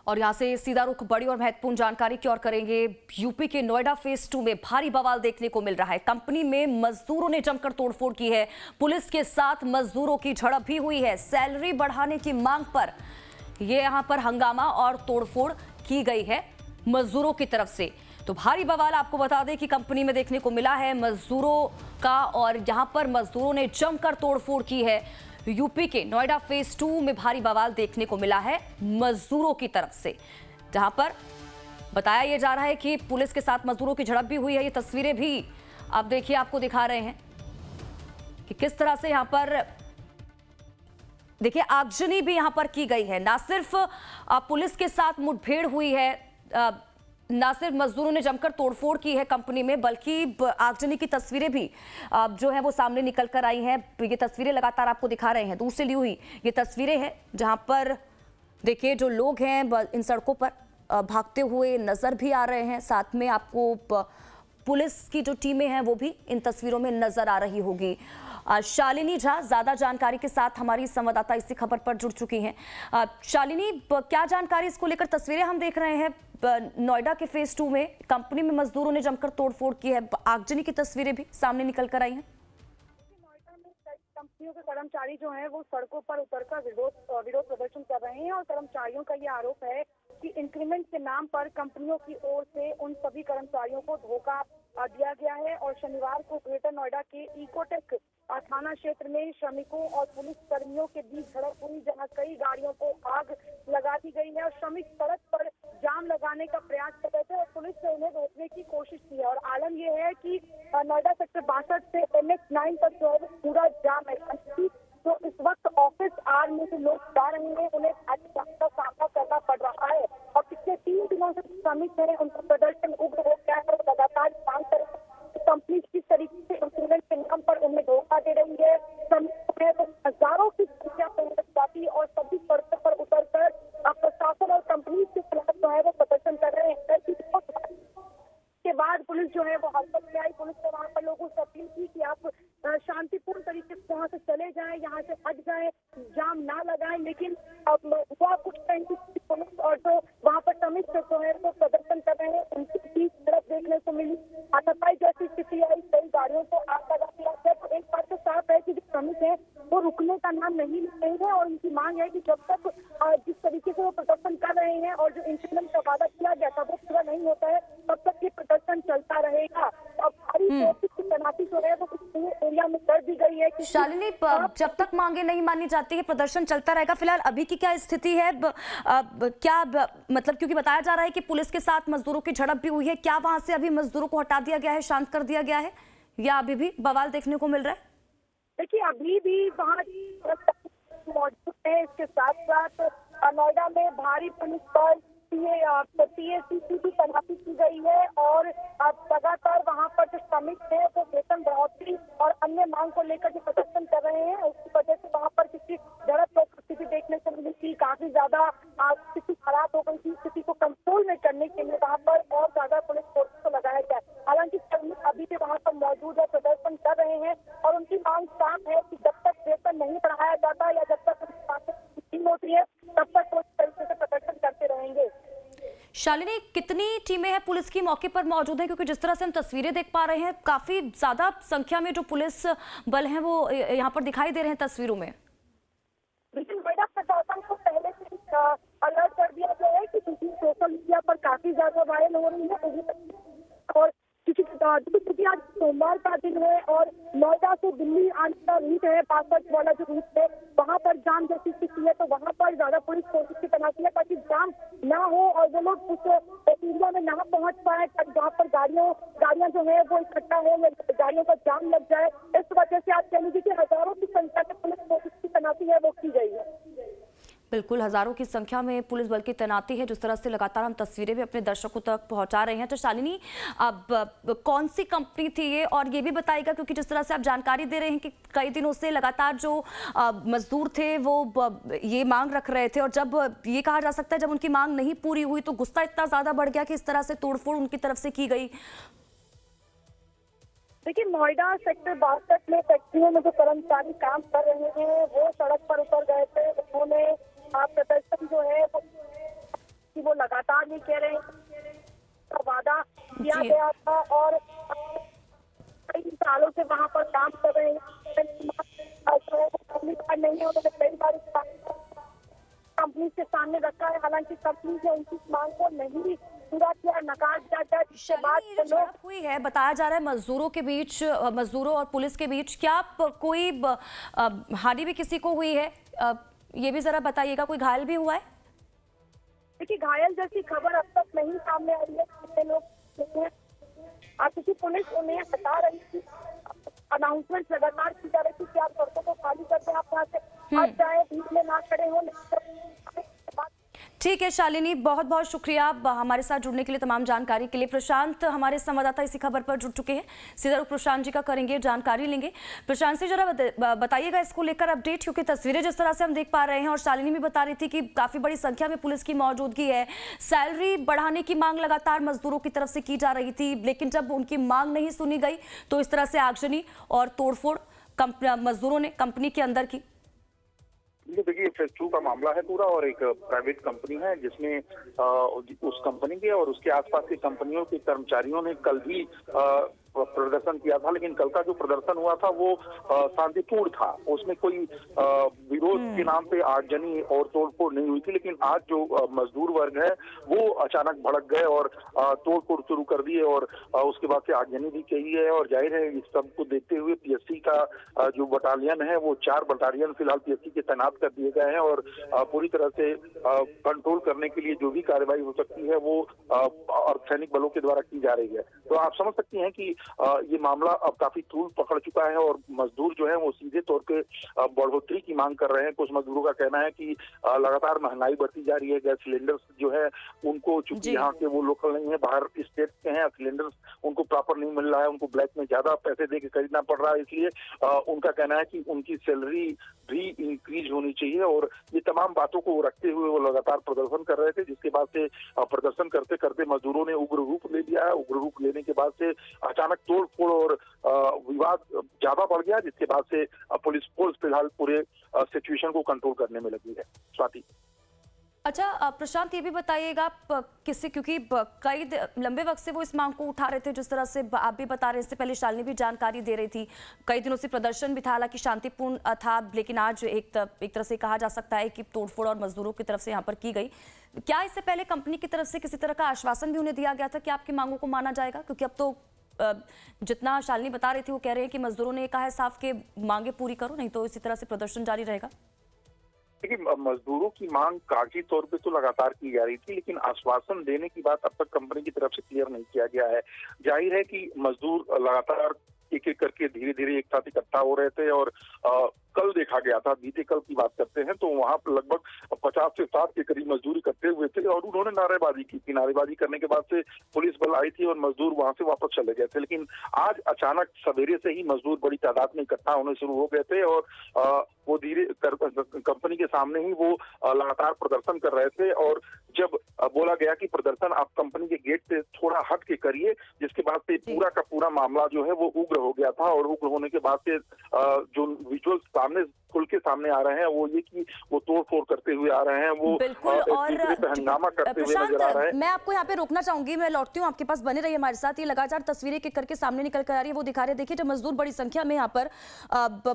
और यहां से सीधा रुख बड़ी और महत्वपूर्ण जानकारी की ओर करेंगे। यूपी के नोएडा फेज 2 में भारी बवाल देखने को मिल रहा है। कंपनी में मजदूरों ने जमकर तोड़फोड़ की है। पुलिस के साथ मजदूरों की झड़प भी हुई है। सैलरी बढ़ाने की मांग पर ये यहां पर हंगामा और तोड़फोड़ की गई है मजदूरों की तरफ से। तो भारी बवाल आपको बता दें कि कंपनी में देखने को मिला है मजदूरों का, और यहां पर मजदूरों ने जमकर तोड़फोड़ की है। यूपी के नोएडा फेज 2 में भारी बवाल देखने को मिला है मजदूरों की तरफ से, जहां पर बताया यह जा रहा है कि पुलिस के साथ मजदूरों की झड़प भी हुई है। ये तस्वीरें भी आप देखिए, आपको दिखा रहे हैं कि किस तरह से यहां पर देखिए आगजनी भी यहां पर की गई है। ना सिर्फ पुलिस के साथ मुठभेड़ हुई है, ना सिर्फ मजदूरों ने जमकर तोड़फोड़ की है कंपनी में, बल्कि आगजनी की तस्वीरें भी जो है वो सामने निकल कर आई हैं। ये तस्वीरें लगातार आपको दिखा रहे हैं, दूर से ली हुई ये तस्वीरें हैं, जहां पर देखिए जो लोग हैं इन सड़कों पर भागते हुए नजर भी आ रहे हैं। साथ में आपको पुलिस की जो टीमें हैं वो भी इन तस्वीरों में नजर आ रही होगी। शालिनी झा ज्यादा जानकारी के साथ हमारी संवाददाता इसी खबर पर जुड़ चुकी हैं। शालिनी, क्या जानकारी इसको लेकर? तस्वीरें हम देख रहे हैं नोएडा के फेज 2 में कंपनी में मजदूरों ने जमकर तोड़फोड़ की है। आगजनी की तस्वीरें भी सामने निकल कर आई हैं। नोएडा में कई कंपनियों के कर्मचारी जो हैं वो सड़कों पर उतरकर विरोध प्रदर्शन कर रहे हैं और कर्मचारियों का ये आरोप है कि इंक्रीमेंट के नाम पर कंपनियों की ओर से उन सभी कर्मचारियों को धोखा दिया गया है। और शनिवार को ग्रेटर नोएडा के इकोटेक थाना क्षेत्र में श्रमिकों और पुलिस कर्मियों के बीच झड़प हुई, जहां कई गाड़ियों को आग लगा दी गई है और श्रमिक सड़क पर जाम लगाने का प्रयास कर रहे थे और पुलिस ने उन्हें रोकने की कोशिश की है। और आलम यह है कि नोएडा सेक्टर 62 से NH9 तक जो है पूरा जाम है। तो इस वक्त ऑफिस आर में जो लोग जा रहे हैं उन्हें का सामना करना पड़ रहा है और पिछले 3 दिनों से श्रमिक है उनका प्रदर्शन उग्र हो गया है। लगातार मांग कर कंपनी किस तरीके से इंक्रीमेंट के नाम पर उन्हें धोखा दे रही है। श्रमिक है तो हजारों की संख्या में जाती और सभी सड़कों पर उतरकर प्रशासन और कंपनी के खिलाफ जो है वो प्रदर्शन कर रहे हैं। के बाद पुलिस जो है वो हरकत में आई। पुलिस ने वहाँ पर लोगों से अपील की कि आप शांतिपूर्ण तरीके से वहाँ से चले जाएं, यहाँ से हट जाएं, जाम ना लगाएं। लेकिन अब हुआ कुछ टाइम पुलिस और जो वहाँ पर श्रमिक जो है वो प्रदर्शन कर रहे हैं उनकी बीच झड़प देखने को मिली। हाथापाई जैसी स्थिति आई, कई गाड़ियों को आग लगा दिया गया। तो एक बात तो साफ है कि जो श्रमिक है वो रुकने का नाम नहीं ले रहे हैं और उनकी मांग है कि जब तक जिस तरीके से वो प्रदर्शन कर रहे हैं और जो इंक्रीमेंट का वादा किया गया था वो पूरा नहीं होता है, तब तक ये प्रदर्शन चलता रहेगा। अब भारी फोर्स की तैनाती जो है वो एरिया में कर दी गई है। शालिनी, जब तक मांगे नहीं मानी जाती है प्रदर्शन चलता रहेगा। फिलहाल अभी की क्या स्थिति है? क्या मतलब, क्योंकि बताया जा रहा है कि पुलिस के साथ मजदूरों की झड़प भी हुई है, क्या वहां से अभी मजदूरों को हटा दिया गया है, शांत कर दिया गया है, या अभी भी बवाल देखने को मिल रहा है? देखिए अभी भी वहाँ मौजूद है। इसके साथ साथ नोएडा में भारी पुलिस बल PACC की तैनाती की गई है और लगातार वहाँ पर जो श्रमिक है वो वेतन बढ़ोतरी और अन्य मांग को लेकर जो प्रदर्शन कर रहे हैं, उसकी वजह से वहाँ पर किसी झड़प स्थिति देखने को मिली थी। काफी ज्यादा स्थिति खराब हो गई थी। स्थिति को कंट्रोल में करने के लिए वहाँ पर और ज्यादा पुलिस फोर्स को लगाया गया। हालांकि श्रमिक अभी भी वहाँ पर मौजूद है, प्रदर्शन कर रहे हैं और उनकी मांग साफ है कि जब तक वेतन नहीं बढ़ाया जाता या जब तक होती है तब तक वो इस तरीके से प्रदर्शन करते रहेंगे। शालिनी, कितनी टीमें हैं पुलिस की मौके पर मौजूद हैं? क्योंकि जिस तरह से हम तस्वीरें देख पा रहे हैं, काफी ज्यादा संख्या में जो पुलिस बल हैं वो यहाँ पर दिखाई दे रहे हैं तस्वीरों में। लेकिन नोएडा प्रशासन को पहले से अलर्ट कर दिया गया है कि सोशल मीडिया पर काफी ज्यादा वायरल हो रही है और क्योंकि आज सोमवार का दिन है और नोएडा से दिल्ली आने का रूट है, 62 वाला जो रूट है, वहाँ पर जाम जैसी स्थिति है। तो वहाँ पर ज्यादा पुलिस फोर्स की तैनाती है ताकि जाम ना हो और वो लोग उस एरिया में ना पहुँच पाए, जहाँ पर गाड़ियाँ जो है वो इकट्ठा हो, गाड़ियों का जाम लग जाए। इस वजह से आप कह लीजिए कि हजारों की संख्या में पुलिस फोर्स की तैनाती है वो की गई है। बिल्कुल, हजारों की संख्या में पुलिस बल की तैनाती है। जिस तरह से लगातार हम तस्वीरें भी अपने दर्शकों तक पहुंचा रहे हैं। तो शालिनी, अब कौन सी कंपनी थी ये, और ये भी बताइएगा, क्योंकि जिस तरह से आप जानकारी दे रहे हैं कि कई दिनों से लगातार जो मजदूर थे वो ये मांग रख रहे थे और जब ये कहा जा सकता है जब उनकी मांग नहीं पूरी हुई तो गुस्सा इतना ज्यादा बढ़ गया कि इस तरह से तोड़फोड़ उनकी तरफ से की गई। देखिए नोएडा सेक्टर 62 में फैक्ट्रियों में जो कर्मचारी काम कर रहे हैं वो सड़क पर उतर गए थे। उन्होंने प्रदर्शन जो है वो वो लगातार ये कह रहे हैं का वादा किया जी। गया था और कई सालों से वहाँ पर काम कर रहे हैं। नहीं है, उन्होंने कई बार इस बात कंपनी के सामने रखा है, हालांकि कंपनी ने उनकी मांग को नहीं पूरा किया, नकार दिया गया, जिसके बाद शालिनी, ये जो झड़प हुई है बताया जा रहा है मजदूरों के बीच, मजदूरों और पुलिस के बीच, क्या कोई हानि भी किसी को हुई है? ये भी जरा बताइएगा, कोई घायल भी हुआ है? देखिए, घायल जैसी खबर अब तक नहीं सामने आई है। कितने लोग क्योंकि पुलिस उन्हें हटा रही थी, अनाउंसमेंट लगातार की जा रही थी कि आप सड़कों को खाली कर दें, आप यहाँ से हट जाए, बीच में ना खड़े हो। ठीक है शालिनी, बहुत बहुत शुक्रिया हमारे साथ जुड़ने के लिए, तमाम जानकारी के लिए। प्रशांत हमारे संवाददाता इसी खबर पर जुड़ चुके हैं, सीधा रुख प्रशांत जी का करेंगे, जानकारी लेंगे। प्रशांत से जरा बताइएगा इसको लेकर अपडेट, क्योंकि तस्वीरें जिस तरह से हम देख पा रहे हैं और शालिनी भी बता रही थी कि काफी बड़ी संख्या में पुलिस की मौजूदगी है। सैलरी बढ़ाने की मांग लगातार मजदूरों की तरफ से की जा रही थी, लेकिन जब उनकी मांग नहीं सुनी गई तो इस तरह से आगजनी और तोड़फोड़ मजदूरों ने कंपनी के अंदर की। देखिए, फेज 2 का मामला है पूरा, और एक प्राइवेट कंपनी है जिसमें उस कंपनी के और उसके आसपास की कंपनियों के कर्मचारियों ने कल भी प्रदर्शन किया था, लेकिन कल का जो प्रदर्शन हुआ था वो शांतिपूर्ण था। उसमें कोई विरोध के नाम पे आगजनी और तोड़फोड़ नहीं हुई थी, लेकिन आज जो मजदूर वर्ग है वो अचानक भड़क गए और तोड़फोड़ शुरू कर दिए, और उसके बाद से आगजनी भी की है। और जाहिर है इस सब को देखते हुए पीएससी का जो बटालियन है वो 4 बटालियन फिलहाल पीएससी के तैनात कर दिए गए हैं, और पूरी तरह से कंट्रोल करने के लिए जो भी कार्रवाई हो सकती है वो अर्धसैनिक बलों के द्वारा की जा रही है। तो आप समझ सकती हैं कि ये मामला अब काफी तूल पकड़ चुका है, और मजदूर जो है वो सीधे तौर पे बढ़ोतरी की मांग कर रहे हैं। कुछ मजदूरों का कहना है कि लगातार महंगाई बढ़ती जा रही है, गैस सिलेंडर्स जो है उनको, चूंकि यहाँ के वो लोकल नहीं है, बाहर स्टेट के हैं, सिलेंडर्स उनको प्रॉपर नहीं मिल रहा है, उनको ब्लैक में ज्यादा पैसे दे के खरीदना पड़ रहा है। इसलिए उनका कहना है कि उनकी सैलरी भी इंक्रीज होनी चाहिए, और ये तमाम बातों को रखते हुए वो लगातार प्रदर्शन कर रहे थे, जिसके बाद से प्रदर्शन करते करते मजदूरों ने उग्र रूप ले लिया है। उग्र रूप लेने के बाद से अचानक तोड़फोड़ और विवाद ज्यादा बढ़ गया, जिसके बाद से पुलिस फोर्स फिलहाल पूरे सिचुएशन को कंट्रोल करने में लगी है। स्वाति। अच्छा प्रशांत, ये भी बताइएगा किससे, क्योंकि कई लंबे वक्त से वो इस मांग को उठा रहे थे, जिस तरह से आप भी बता रहे हैं, इससे पहले शालिनी भी जानकारी दे रही थी, कई दिनों से प्रदर्शन भी था, हालांकि शांतिपूर्ण था, लेकिन आज एक तरह से कहा जा सकता है कि तोड़फोड़ और मजदूरों की तरफ से यहाँ पर की गई। क्या इससे पहले कंपनी की तरफ से किसी तरह का आश्वासन भी उन्हें दिया गया था कि आपकी मांगों को माना जाएगा? क्योंकि अब तो जितना शालिनी बता रही थी वो कह रहे हैं कि मजदूरों ने कहा है साफ के मांगे पूरी करो, नहीं तो इसी तरह से प्रदर्शन जारी रहेगा। देखिए, मजदूरों की मांग कागजी तौर पे तो लगातार की जा रही थी, लेकिन आश्वासन देने की बात अब तक कंपनी की तरफ से क्लियर नहीं किया गया है। जाहिर है कि मजदूर लगातार एक एक करके धीरे धीरे एक साथ इकट्ठा हो रहे थे, और कल देखा गया था, बीते कल की बात करते हैं, तो वहां पर लगभग 50 से 60 के करीब मजदूर इकट्ठे हुए थे, और उन्होंने नारेबाजी की थी। नारेबाजी करने के बाद से पुलिस बल आई थी और मजदूर वहां से वापस चले गए थे। लेकिन आज अचानक सवेरे से ही मजदूर बड़ी तादाद में इकट्ठा होने शुरू हो गए थे, और वो धीरे कंपनी के सामने ही वो लगातार प्रदर्शन कर रहे थे। और जब बोला गया कि प्रदर्शन आप कंपनी के गेट से थोड़ा हट के करिए, जिसके बाद से पूरा का पूरा मामला जो है वो उग्र हो गया था, और उग्र होने के बाद से जो विजुअल्स सामने खुल के सामने आ रहे हैं वो ये कि वो तोड़फोड़ करते हुए आ रहे हैं, वो बिल्कुल, और हंगामा करते हुए नजर आ रहे हैं। मैं आपको यहाँ पे रोकना चाहूंगी, मैं लौटती हूँ आपके पास, बने रहिए हमारे साथ। ये लगातार तस्वीरें के करके सामने निकल कर आ रही है, वो दिखा रहे, देखिए जब मजदूर बड़ी संख्या में यहाँ पर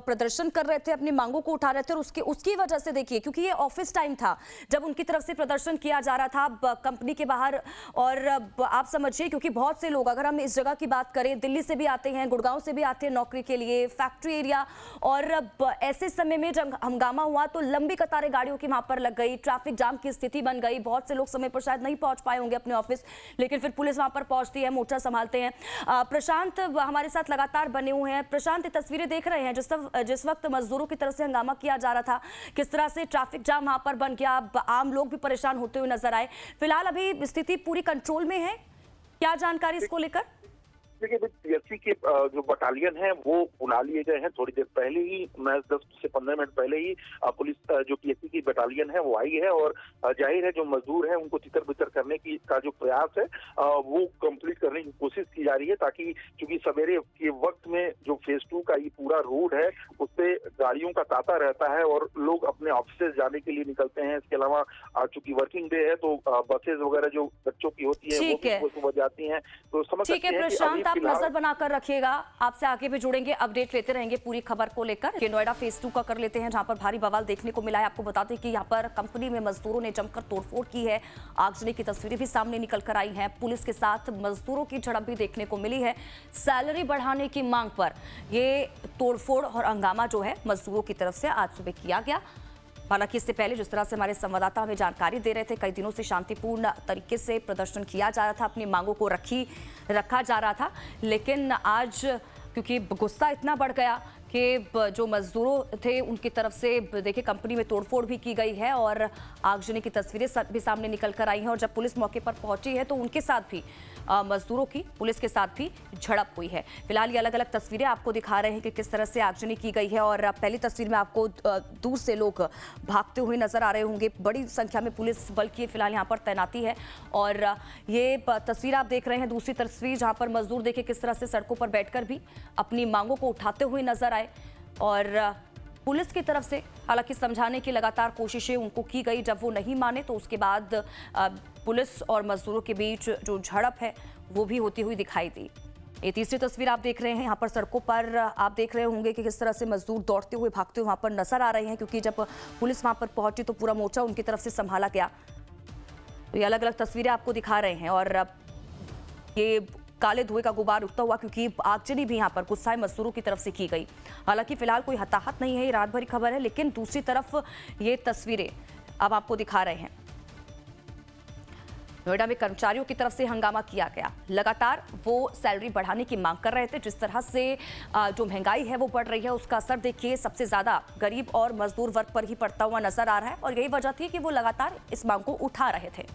प्रदर्शन कर रहे थे, अपनी मांगों को उठा रहे थे, और उसकी वजह से देखिए, क्योंकि ये ऑफिस टाइम था जब उनकी तरफ से प्रदर्शन किया जा रहा था कंपनी के बाहर, और आप समझिए क्योंकि बहुत से लोग, अगर हम इस जगह की बात करें, दिल्ली से भी आते हैं, गुड़गांव से भी आते हैं नौकरी के लिए, फैक्ट्री एरिया, और ऐसे समय में जब हंगामा हुआ तो लंबी कतारें गाड़ियों की वहां पर लग गई, ट्रैफिक जाम की स्थिति बन गई, बहुत से लोग समय पर शायद नहीं पहुंच पाए होंगे अपने ऑफिस, लेकिन फिर पुलिस वहां पर पहुंचती है, मोर्चा संभालते हैं। प्रशांत हमारे साथ लगातार बने हुए हैं। प्रशांत, तस्वीरें देख रहे हैं जिस वक्त मजदूरों की तरफ से हंगामा किया जा रहा था, किस तरह से ट्रैफिक जाम वहां पर बन गया, आम लोग भी परेशान होते हुए नजर आए। फिलहाल अभी स्थिति पूरी कंट्रोल में है, क्या जानकारी इसको लेकर? देखिए पीएससी के जो बटालियन है वो बुला लिए गए हैं। थोड़ी देर पहले ही, मैं 10 से 15 मिनट पहले ही पुलिस जो पीएससी की बटालियन है वो आई है और जाहिर है जो मजदूर है उनको तितर बितर करने की का जो प्रयास है वो कंप्लीट करने की कोशिश की जा रही है, ताकि क्योंकि सवेरे के वक्त में जो फेज 2 का ये पूरा रोड है उससे गाड़ियों का तांता रहता है और लोग अपने ऑफिस जाने के लिए निकलते हैं। इसके अलावा चूंकि वर्किंग डे है तो बसेज वगैरह जो बच्चों की होती है वो सुबह जाती हैं, तो समझ सकते हैं कि प्रशांत, आप नजर बनाकर रखिएगा, आपसे आगे भी जुड़ेंगे, अपडेट लेते रहेंगे पूरी खबर को लेकर। ये नोएडा फेज 2 का कर लेते हैं जहां पर भारी बवाल देखने को मिला है। आपको बता दें कि यहां पर कंपनी में मजदूरों ने जमकर तोड़फोड़ की है। आगजनी की तस्वीरें भी सामने निकल कर आई हैं। पुलिस के साथ मजदूरों की झड़प भी देखने को मिली है। सैलरी बढ़ाने की मांग पर ये तोड़फोड़ और हंगामा जो है मजदूरों की तरफ से आज सुबह किया गया। हालांकि इससे पहले जिस तरह से हमारे संवाददाता हमें जानकारी दे रहे थे, कई दिनों से शांतिपूर्ण तरीके से प्रदर्शन किया जा रहा था, अपनी मांगों को रखा जा रहा था, लेकिन आज क्योंकि गुस्सा इतना बढ़ गया कि जो मजदूरों थे उनकी तरफ से देखिए कंपनी में तोड़फोड़ भी की गई है और आगजनी की तस्वीरें भी सामने निकल कर आई हैं। और जब पुलिस मौके पर पहुंची है तो उनके साथ भी मजदूरों की पुलिस के साथ भी झड़प हुई है। फिलहाल ये अलग अलग तस्वीरें आपको दिखा रहे हैं कि किस तरह से आगजनी की गई है। और पहली तस्वीर में आपको दूर से लोग भागते हुए नजर आ रहे होंगे। बड़ी संख्या में पुलिस बल की फिलहाल यहाँ पर तैनाती है। और ये तस्वीर आप देख रहे हैं, दूसरी तस्वीर जहाँ पर मजदूर देखिए किस तरह से सड़कों पर बैठकर भी अपनी मांगों को उठाते हुए नजर आए। और पुलिस की तरफ से हालांकि समझाने की लगातार कोशिशें उनको की गई। जब वो नहीं माने तो उसके बाद पुलिस और मजदूरों के बीच जो झड़प है वो भी होती हुई दिखाई दी। ये तीसरी तस्वीर आप देख रहे हैं, यहाँ पर सड़कों पर आप देख रहे होंगे कि किस तरह से मजदूर दौड़ते हुए भागते हुए वहाँ पर नजर आ रहे हैं, क्योंकि जब पुलिस वहाँ पर पहुंची तो पूरा मोर्चा उनकी तरफ से संभाला गया। तो ये अलग अलग तस्वीरें आपको दिखा रहे हैं। और ये काले धुएं का गुबार उठता हुआ, क्योंकि आगजनी भी यहाँ पर गुस्साए मजदूरों की तरफ से की गई। हालांकि फिलहाल कोई हताहत नहीं है, ये रात भरी खबर है, लेकिन दूसरी तरफ ये तस्वीरें अब आपको दिखा रहे हैं। नोएडा में कर्मचारियों की तरफ से हंगामा किया गया। लगातार वो सैलरी बढ़ाने की मांग कर रहे थे। जिस तरह से जो महंगाई है वो बढ़ रही है उसका असर देखिए सबसे ज्यादा गरीब और मजदूर वर्ग पर ही पड़ता हुआ नजर आ रहा है। और यही वजह थी कि वो लगातार इस मांग को उठा रहे थे।